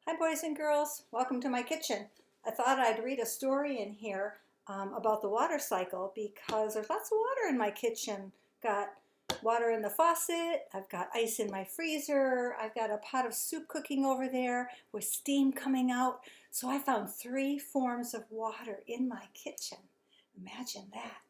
Hi boys and girls, welcome to my kitchen. I thought I'd read a story in here about the water cycle because there's lots of water in my kitchen. Got water in the faucet, I've got ice in my freezer, I've got a pot of soup cooking over there with steam coming out. So I found 3 forms of water in my kitchen. Imagine that.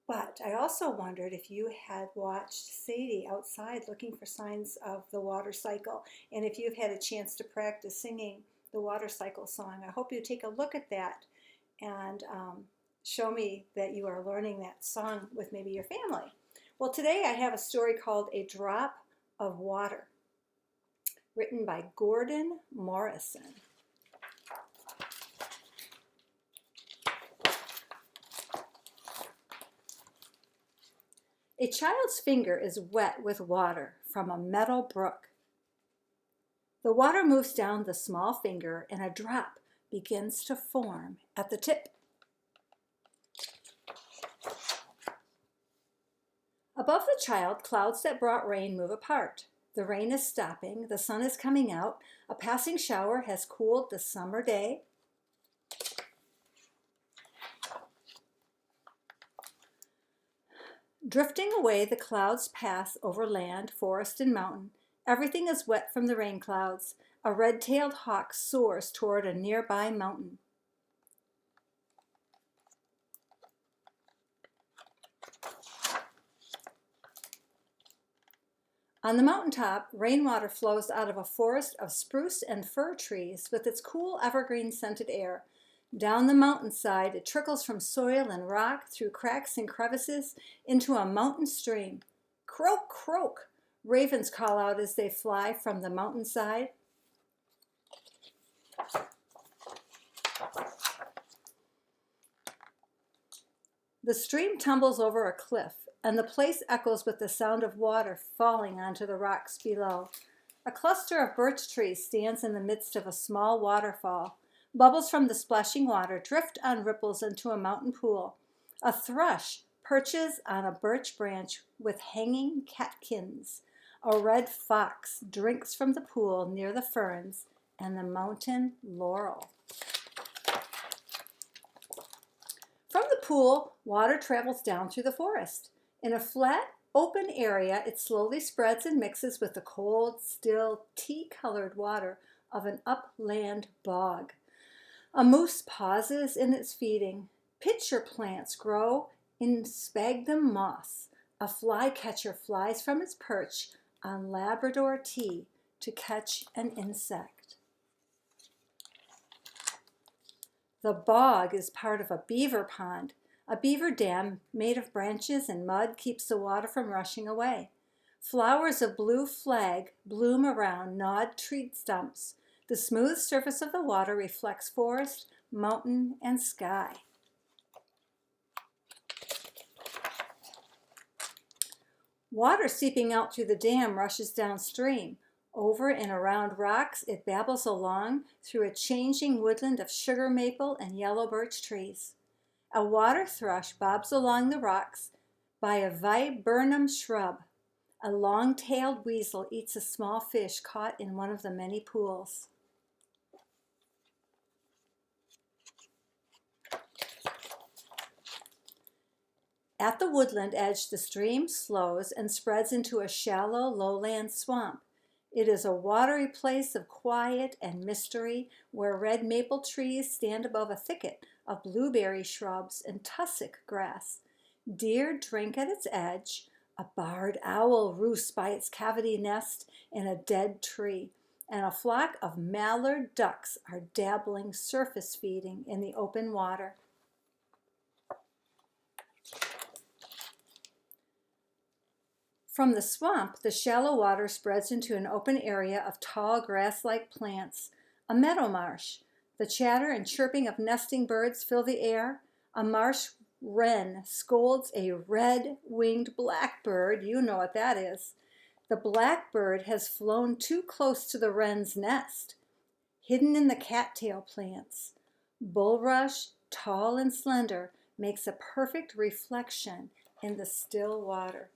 But I also wondered if you had watched Sadie outside looking for signs of the water cycle, and if you've had a chance to practice singing the water cycle song. I hope you take a look at that and show me that you are learning that song with maybe your family. Well, today I have a story called A Drop of Water, written by Gordon Morrison. A child's finger is wet with water from a meadow brook. The water moves down the small finger and a drop begins to form at the tip. Above the child, clouds that brought rain move apart. The rain is stopping, the sun is coming out, a passing shower has cooled the summer day. Drifting away, the clouds pass over land, forest, and mountain. Everything is wet from the rain clouds. A red-tailed hawk soars toward a nearby mountain. On the mountaintop, rainwater flows out of a forest of spruce and fir trees with its cool evergreen-scented air. Down the mountainside, it trickles from soil and rock through cracks and crevices into a mountain stream. Croak, croak, ravens call out as they fly from the mountainside. The stream tumbles over a cliff, and the place echoes with the sound of water falling onto the rocks below. A cluster of birch trees stands in the midst of a small waterfall. Bubbles from the splashing water drift on ripples into a mountain pool. A thrush perches on a birch branch with hanging catkins. A red fox drinks from the pool near the ferns and the mountain laurel. From the pool, water travels down through the forest. In a flat, open area, it slowly spreads and mixes with the cold, still, tea-colored water of an upland bog. A moose pauses in its feeding. Pitcher plants grow in sphagnum moss. A flycatcher flies from its perch on Labrador tea to catch an insect. The bog is part of a beaver pond. A beaver dam made of branches and mud keeps the water from rushing away. Flowers of blue flag bloom around gnawed tree stumps. The smooth surface of the water reflects forest, mountain, and sky. Water seeping out through the dam rushes downstream. Over and around rocks, it babbles along through a changing woodland of sugar maple and yellow birch trees. A water thrush bobs along the rocks by a viburnum shrub. A long-tailed weasel eats a small fish caught in one of the many pools. At the woodland edge, the stream slows and spreads into a shallow lowland swamp. It is a watery place of quiet and mystery where red maple trees stand above a thicket of blueberry shrubs and tussock grass. Deer drink at its edge. A barred owl roosts by its cavity nest in a dead tree, and a flock of mallard ducks are dabbling surface feeding in the open water. From the swamp, the shallow water spreads into an open area of tall grass-like plants, a meadow marsh. The chatter and chirping of nesting birds fill the air. A marsh wren scolds a red-winged blackbird. You know what that is. The blackbird has flown too close to the wren's nest, hidden in the cattail plants. Bulrush, tall and slender, makes a perfect reflection in the still water.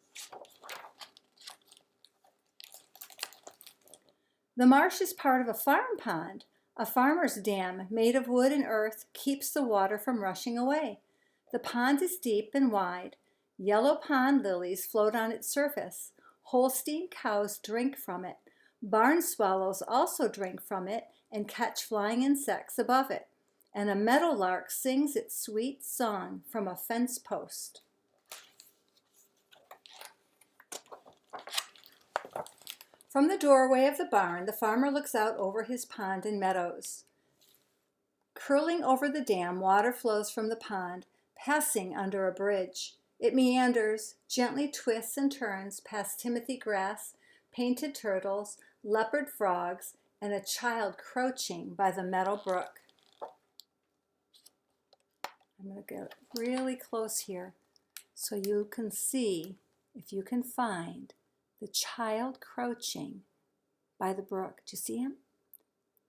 The marsh is part of a farm pond. A farmer's dam made of wood and earth keeps the water from rushing away. The pond is deep and wide. Yellow pond lilies float on its surface. Holstein cows drink from it. Barn swallows also drink from it and catch flying insects above it. And a meadowlark sings its sweet song from a fence post. From the doorway of the barn, the farmer looks out over his pond and meadows. Curling over the dam, water flows from the pond, passing under a bridge. It meanders, gently twists and turns past timothy grass, painted turtles, leopard frogs, and a child crouching by the meadow brook. I'm going to get really close here so you can see, if you can find, the child crouching by the brook. Do you see him?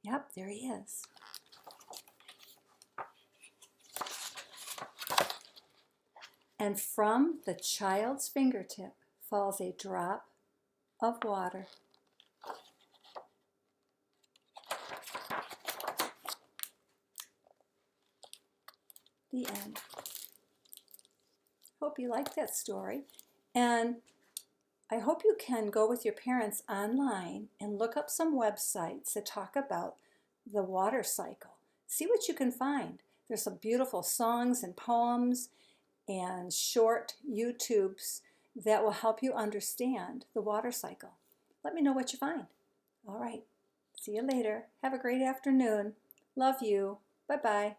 Yep, there he is. And from the child's fingertip falls a drop of water. The end. Hope you like that story. And I hope you can go with your parents online and look up some websites that talk about the water cycle. See what you can find. There's some beautiful songs and poems and short YouTubes that will help you understand the water cycle. Let me know what you find. All right. See you later. Have a great afternoon. Love you. Bye-bye.